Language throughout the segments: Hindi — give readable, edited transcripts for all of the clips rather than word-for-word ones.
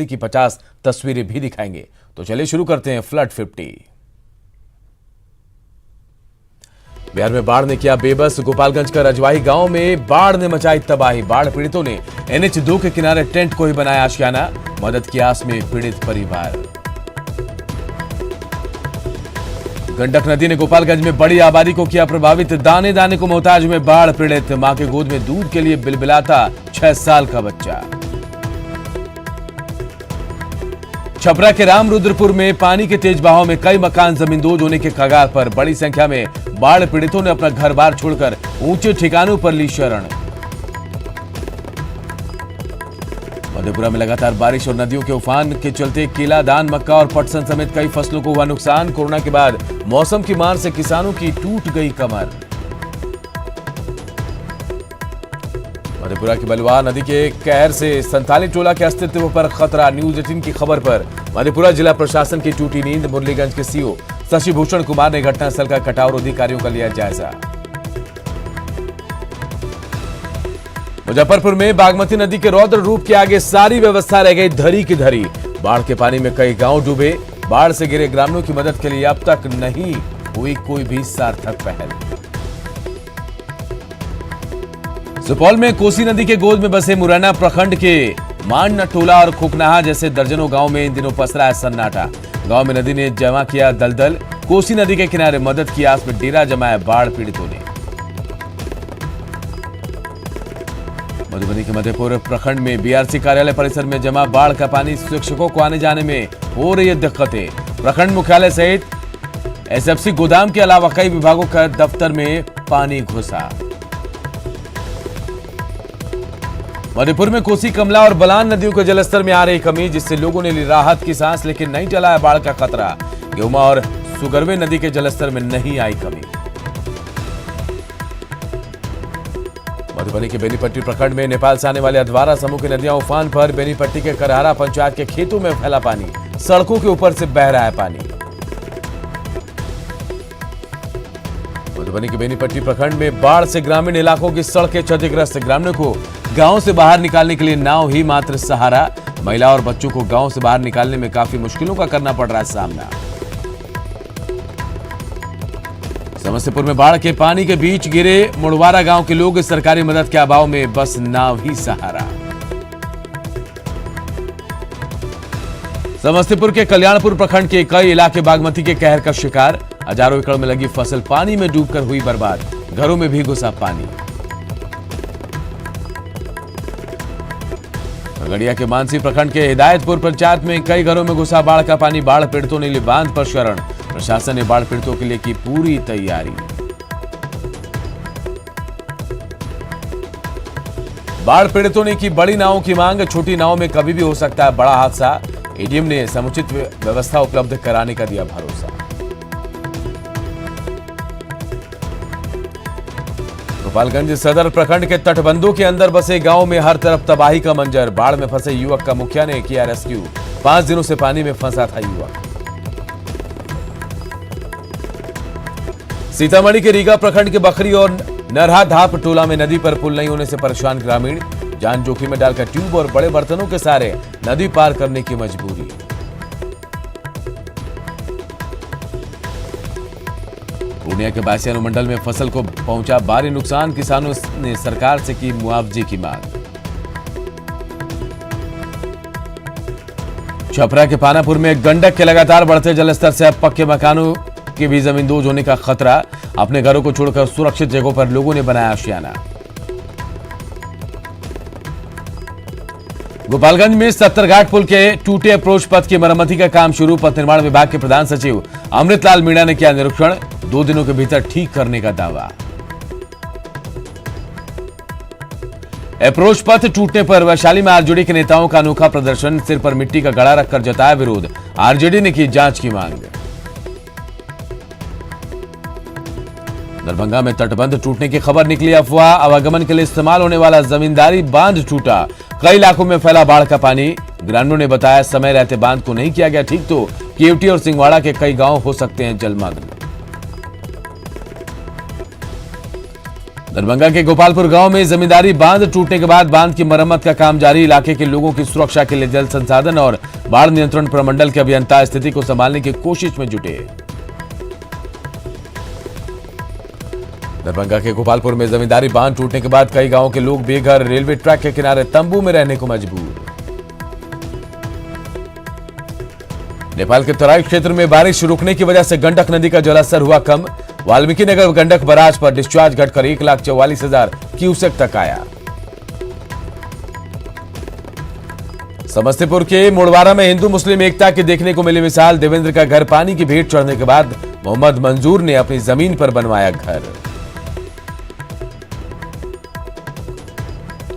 की 50 तस्वीरें भी दिखाएंगे। तो चलिए शुरू करते हैं फ्लड 50। बिहार में बाढ़ ने किया बेबस। गोपालगंज का रजवाही गांव में बाढ़ ने मचाई तबाही। बाढ़ पीड़ितों ने NH2 के किनारे टेंट को ही बनाया आशियाना। मदद की आस में पीड़ित परिवार। गंडक नदी ने गोपालगंज में बड़ी आबादी को किया प्रभावित। दाने दाने को मोहताज में बाढ़ पीड़ित। मां के गोद में दूध के लिए बिलबिलाता 6 साल का बच्चा। छपरा के रामरुद्रपुर में पानी के तेज बहाव में कई मकान जमींदोज होने के कगार पर। बड़ी संख्या में बाढ़ पीड़ितों ने अपना घर बार छोड़कर ऊंचे ठिकानों पर ली शरण। मधेपुरा में लगातार बारिश और नदियों के उफान के चलते केला, धान, मक्का और पटसन समेत कई फसलों को हुआ नुकसान। कोरोना के बाद मौसम की मार से किसानों की टूट गई कमर। मधेपुरा की बलुआ नदी के कहर से संथाली टोला के अस्तित्व पर खतरा। न्यूज 18 की खबर पर मधेपुरा जिला प्रशासन की टूटी नींद। मुरलीगंज के सीओ शशि भूषण कुमार ने घटनास्थल का कटाव अधिकारियों का लिया जायजा। मुजफ्फरपुर में बागमती नदी के रौद्र रूप के आगे सारी व्यवस्था रह गई धरी की धरी। बाढ़ के पानी में कई गांव डूबे। बाढ़ से घिरे ग्रामीणों की मदद के लिए अब तक नहीं हुई कोई भी सार्थक पहल। सुपौल में कोसी नदी के गोद में बसे मुरैना प्रखंड के मांडना टोला और खुकनाहा जैसे दर्जनों गांव में इन दिनों पसरा है सन्नाटा। गांव में नदी ने जमा किया दलदल। कोसी नदी के किनारे मदद की आस में डेरा जमाया बाढ़ पीड़ितों ने। मधुबनी के मधेपुर प्रखंड में BRC कार्यालय परिसर में जमा बाढ़ का पानी। शिक्षकों को आने जाने में हो रही है दिक्कतें। प्रखंड मुख्यालय सहित SFC गोदाम के अलावा कई विभागों का दफ्तर में पानी घुसा। मधेपुर में कोसी, कमला और बलान नदियों के जलस्तर में आ रही कमी, जिससे लोगों ने ली राहत की सांस, लेकिन नहीं टला है बाढ़ का खतरा। गेहुमा और सुगरवे नदी के जलस्तर में नहीं आई कमी। मधुबनी के बेनीपट्टी प्रखंड में नेपाल से आने वाले अधवारा समूह की नदियां उफान पर। बेनीपट्टी के करहारा पंचायत के खेतों में फैला पानी। सड़कों के ऊपर से बह रहा है पानी। मधुबनी के बेनीपट्टी प्रखंड में बाढ़ से ग्रामीण इलाकों की सड़कें क्षतिग्रस्त। ग्रामीणों को गांव से बाहर निकालने के लिए नाव ही मात्र सहारा। महिला और बच्चों को गांव से बाहर निकालने में काफी मुश्किलों का करना पड़ रहा है सामना। समस्तीपुर में बाढ़ के पानी के बीच गिरे मुड़वारा गांव के लोग सरकारी मदद के अभाव में बस नाव ही सहारा। समस्तीपुर के कल्याणपुर प्रखंड के कई इलाके बागमती के कहर का शिकार। हजारों एकड़ में लगी फसल पानी में डूबकर हुई बर्बाद। घरों में भी घुसा पानी। खगड़िया के मानसी प्रखंड के हिदायतपुर पंचायत में कई घरों में घुसा बाढ़ का पानी। बाढ़ पीड़ितों ने ली बांध पर शरण। प्रशासन ने बाढ़ पीड़ितों के लिए की पूरी तैयारी। बाढ़ पीड़ितों ने की बड़ी नावों की मांग। छोटी नाव में कभी भी हो सकता है बड़ा हादसा। एडीएम ने समुचित व्यवस्था उपलब्ध कराने का दिया भरोसा। गोपालगंज सदर प्रखंड के तटबंधों के अंदर बसे गांव में हर तरफ तबाही का मंजर। बाढ़ में फंसे युवक का मुखिया ने किया रेस्क्यू। 5 दिनों से पानी में फंसा था युवक। सीतामढ़ी के रीगा प्रखंड के बखरी और नरहा धाप टोला में नदी पर पुल नहीं होने से परेशान ग्रामीण। जान जोखिम में डालकर ट्यूब और बड़े बर्तनों के सहारे नदी पार करने की मजबूरी। पूर्णिया के बासिया अनुमंडल में फसल को पहुंचा भारी नुकसान। किसानों ने सरकार से की मुआवजे की मांग। छपरा के पानापुर में गंडक के लगातार बढ़ते जलस्तर से अब पक्के मकानों के भी जमींदोज होने का खतरा। अपने घरों को छोड़कर सुरक्षित जगहों पर लोगों ने बनाया आशियाना। गोपालगंज में 70 घाट पुल के टूटे अप्रोच पथ की मरम्मती का काम शुरू। पथ निर्माण विभाग के प्रधान सचिव अमृतलाल मीणा ने किया निरीक्षण। 2 दिनों के भीतर ठीक करने का दावा। अप्रोच पथ टूटने पर वैशाली में आरजेडी के नेताओं का अनोखा प्रदर्शन। सिर पर मिट्टी का घड़ा रखकर जताया विरोध। आरजेडी ने की जांच की मांग। दरभंगा में तटबंध टूटने की खबर निकली अफवाह। आवागमन के लिए इस्तेमाल होने वाला जमींदारी बांध टूटा। कई इलाकों में फैला बाढ़ का पानी। ग्रामीणों ने बताया समय रहते बांध को नहीं किया गया ठीक तो केवटी और सिंगवाड़ा के कई गांव हो सकते हैं जलमग्न। दरभंगा के गोपालपुर गांव में जमींदारी बांध टूटने के बाद बांध की मरम्मत का काम जारी। इलाके के लोगों की सुरक्षा के लिए जल संसाधन और बाढ़ नियंत्रण प्रमंडल के अभियंता स्थिति को संभालने की कोशिश में जुटे। दरभंगा के गोपालपुर में जमींदारी बांध टूटने के बाद कई गांवों के लोग बेघर, रेलवे ट्रैक के किनारे तंबू में रहने को मजबूर। नेपाल के तराई क्षेत्र में बारिश रुकने की वजह से गंडक नदी का जलस्तर हुआ कम। वाल्मीकि नगर गंडक बराज पर डिस्चार्ज घटकर 1,44,000 क्यूसेक तक आया। समस्तीपुर के मुड़वारा में हिंदू मुस्लिम एकता की देखने को मिली मिसाल। देवेंद्र का घर पानी की भेंट चढ़ने के बाद मोहम्मद मंजूर ने अपनी जमीन पर बनवाया घर।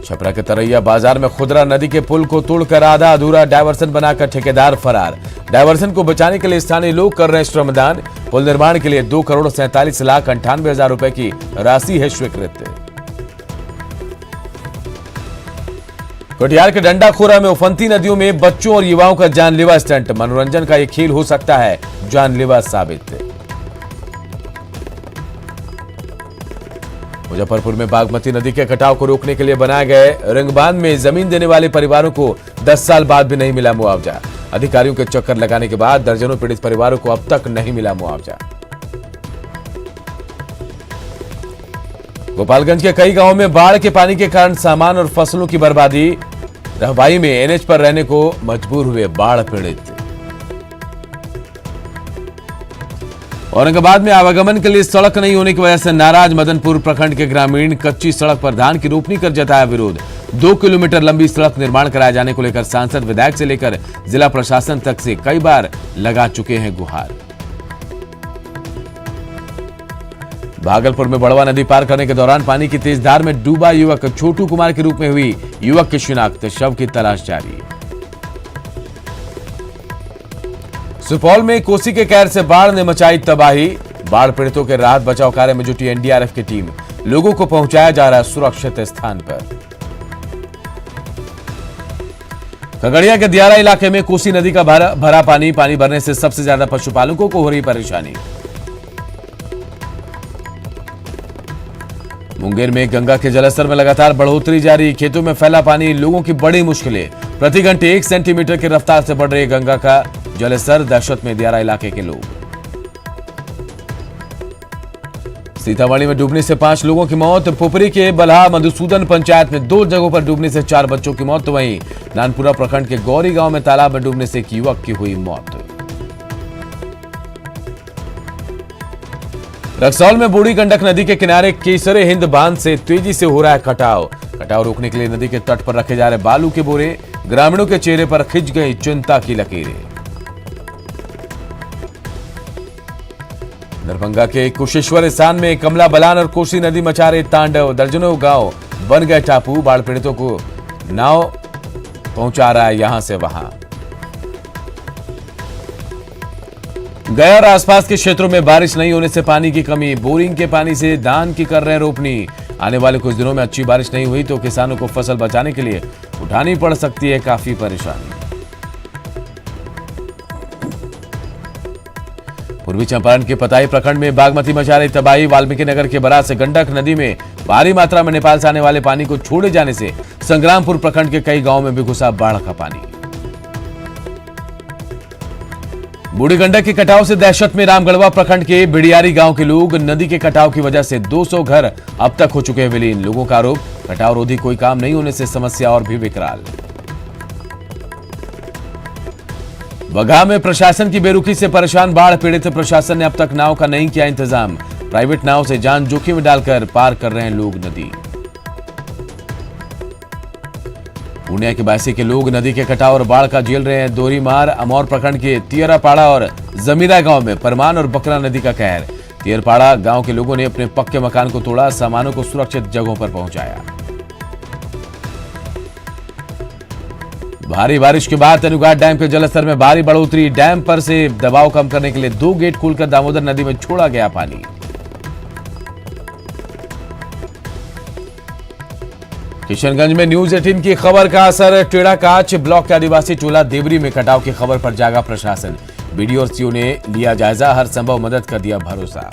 छपरा के तरैया बाजार में खुदरा नदी के पुल को तोड़कर आधा अधूरा डायवर्सन बनाकर ठेकेदार फरार। डायवर्सन को बचाने के लिए स्थानीय लोग कर रहे हैं श्रमदान। पुल निर्माण के लिए 2,47,98,000 रुपए की राशि है स्वीकृत। कटिहार के डंडाखोरा में उफनती नदियों में बच्चों और युवाओं का जानलेवा स्टंट। मनोरंजन का यह खेल हो सकता है जानलेवा साबित। मुजफ्फरपुर में बागमती नदी के कटाव को रोकने के लिए बनाए गए रिंगबांध में जमीन देने वाले परिवारों को 10 साल बाद भी नहीं मिला मुआवजा। अधिकारियों के चक्कर लगाने के बाद दर्जनों पीड़ित परिवारों को अब तक नहीं मिला मुआवजा। गोपालगंज के कई गांवों में बाढ़ के पानी के कारण सामान और फसलों की बर्बादी। रहवाई में एनएच पर रहने को मजबूर हुए बाढ़ पीड़ित। औरंगाबाद में आवागमन के लिए सड़क नहीं होने की वजह से नाराज मदनपुर प्रखंड के ग्रामीण। कच्ची सड़क पर धान की रोपनी कर जताया विरोध। 2 किलोमीटर लंबी सड़क निर्माण कराए जाने को लेकर सांसद, विधायक से लेकर जिला प्रशासन तक से कई बार लगा चुके हैं गुहार। भागलपुर में बड़वा नदी पार करने के दौरान पानी की तेज धार में डूबा युवक। छोटू कुमार के रूप में हुई युवक की शिनाख्त। शव की तलाश जारी। सुपौल में कोसी के कहर से बाढ़ ने मचाई तबाही। बाढ़ पीड़ितों के राहत बचाव कार्य में जुटी एनडीआरएफ की टीम। लोगों को पहुंचाया जा रहा है सुरक्षित स्थान पर। खगड़िया के दियारा इलाके में कोसी नदी का भरा पानी भरने से सबसे ज्यादा पशुपालकों को हो रही परेशानी। मुंगेर में गंगा के जलस्तर में लगातार बढ़ोतरी जारी। खेतों में फैला पानी, लोगों की बड़ी मुश्किलें। प्रति घंटे 1 सेंटीमीटर की रफ्तार से बढ़ रही गंगा का जलस्तर। दहशत में दियारा इलाके के लोग। सीतामढ़ी में डूबने से 5 लोगों की मौत। पुपरी के बल्हा मधुसूदन पंचायत में 2 जगहों पर डूबने से 4 बच्चों की मौत। वहीं नानपुरा प्रखंड के गौरी गांव में तालाब में डूबने से एक युवक की हुई मौत। रक्सौल में बूढ़ी गंडक नदी के किनारे केसरे हिंद बांध से तेजी से हो रहा है कटाव। कटाव रोकने के लिए नदी के तट पर रखे जा रहे बालू के बोरे। ग्रामीणों के चेहरे पर खिंच गई चिंता की लकीरें। दरभंगा के कुशेश्वर स्थान में कमला बलान और कोसी नदी मचा रहे तांडव। दर्जनों गांव बन गए टापू। बाढ़ पीड़ितों को नाव पहुंचा रहा है यहां से वहां। गया और आसपास के क्षेत्रों में बारिश नहीं होने से पानी की कमी। बोरिंग के पानी से धान की कर रहे हैं रोपनी। आने वाले कुछ दिनों में अच्छी बारिश नहीं हुई तो किसानों को फसल बचाने के लिए उठानी पड़ सकती है काफी परेशानी। पूर्वी चंपारण के पताई प्रखंड में बागमती मचा रही तबाही। वाल्मीकि नगर के बराज से गंडक नदी में भारी मात्रा में नेपाल से आने वाले पानी को छोड़े जाने से संग्रामपुर प्रखंड के कई गांवों में भी घुसा बाढ़ का पानी। बूढ़ी गंडक के कटाव से दहशत में रामगढ़वा प्रखंड के बिडियारी गांव के लोग। नदी के कटाव की वजह से 200 घर अब तक हो चुके हैं विलीन। लोगों का आरोप कटाव रोधी कोई काम नहीं होने से समस्या और भी विकराल। बगहा में प्रशासन की बेरुखी से परेशान बाढ़ पीड़ित। प्रशासन ने अब तक नाव का नहीं किया इंतजाम। प्राइवेट नाव से जान जोखिम में डालकर पार कर रहे हैं लोग नदी। पूर्णिया के बासी के लोग नदी के कटाव और बाढ़ का झेल रहे हैं दोरीमार। अमौर प्रखंड के तियरापाड़ा और जमीरा गांव में परमान और बकरा नदी का कहर। तियरपाड़ा गांव के लोगों ने अपने पक्के मकान को तोड़ा। सामानों को सुरक्षित जगहों पर पहुंचाया। भारी बारिश के बाद तेनुघाट डैम के जलस्तर में भारी बढ़ोतरी। डैम पर से दबाव कम करने के लिए 2 गेट खोलकर दामोदर नदी में छोड़ा गया पानी। किशनगंज में न्यूज 18 की खबर का असर। टेढ़ा काच ब्लॉक के आदिवासी टोला देवरी में कटाव की खबर पर जागा प्रशासन। बीडीओ और सीओ ने लिया जायजा। हर संभव मदद का दिया भरोसा।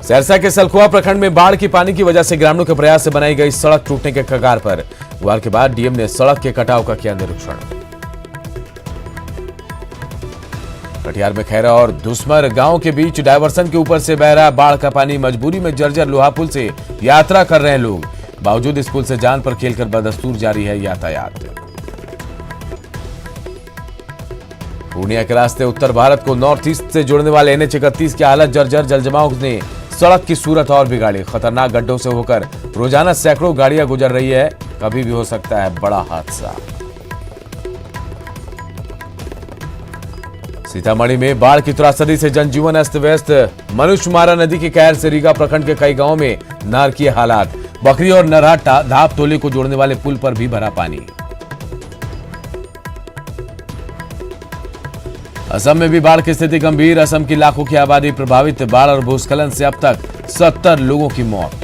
सहरसा के सलखुआ प्रखंड में बाढ़ की पानी की वजह से ग्रामीणों के प्रयास से बनाई गई सड़क टूटने के कगार पर। गुरुवार के बाद डीएम ने सड़क के कटाव का किया निरीक्षण। कटिहार में खैरा और धुसमर गांव के बीच डायवर्सन के ऊपर से बह रहा बाढ़ का पानी। मजबूरी में जर्जर लोहा पुल से यात्रा कर रहे हैं लोग। बावजूद इस पुल से जान पर खेलकर बदस्तूर जारी है यातायात। पूर्णिया के रास्ते उत्तर भारत को नॉर्थ ईस्ट से जोड़ने वाले NH-31 की हालत जर्जर। जलजमाव ने सड़क की सूरत और बिगाड़ी। खतरनाक गड्ढों से होकर रोजाना सैकड़ों गाड़ियां गुजर रही है। कभी भी हो सकता है बड़ा हादसा। सीतामढ़ी में बाढ़ की त्रासदी से जनजीवन अस्त व्यस्त। मनुष्यमारा नदी के कहर से रीगा प्रखंड के कई गांवों में नारकीय हालात। बकरी और नरहा धाप टोली को जोड़ने वाले पुल पर भी भरा पानी। असम में भी बाढ़ की स्थिति गंभीर। असम की लाखों की आबादी प्रभावित। बाढ़ और भूस्खलन से अब तक 70 लोगों की मौत।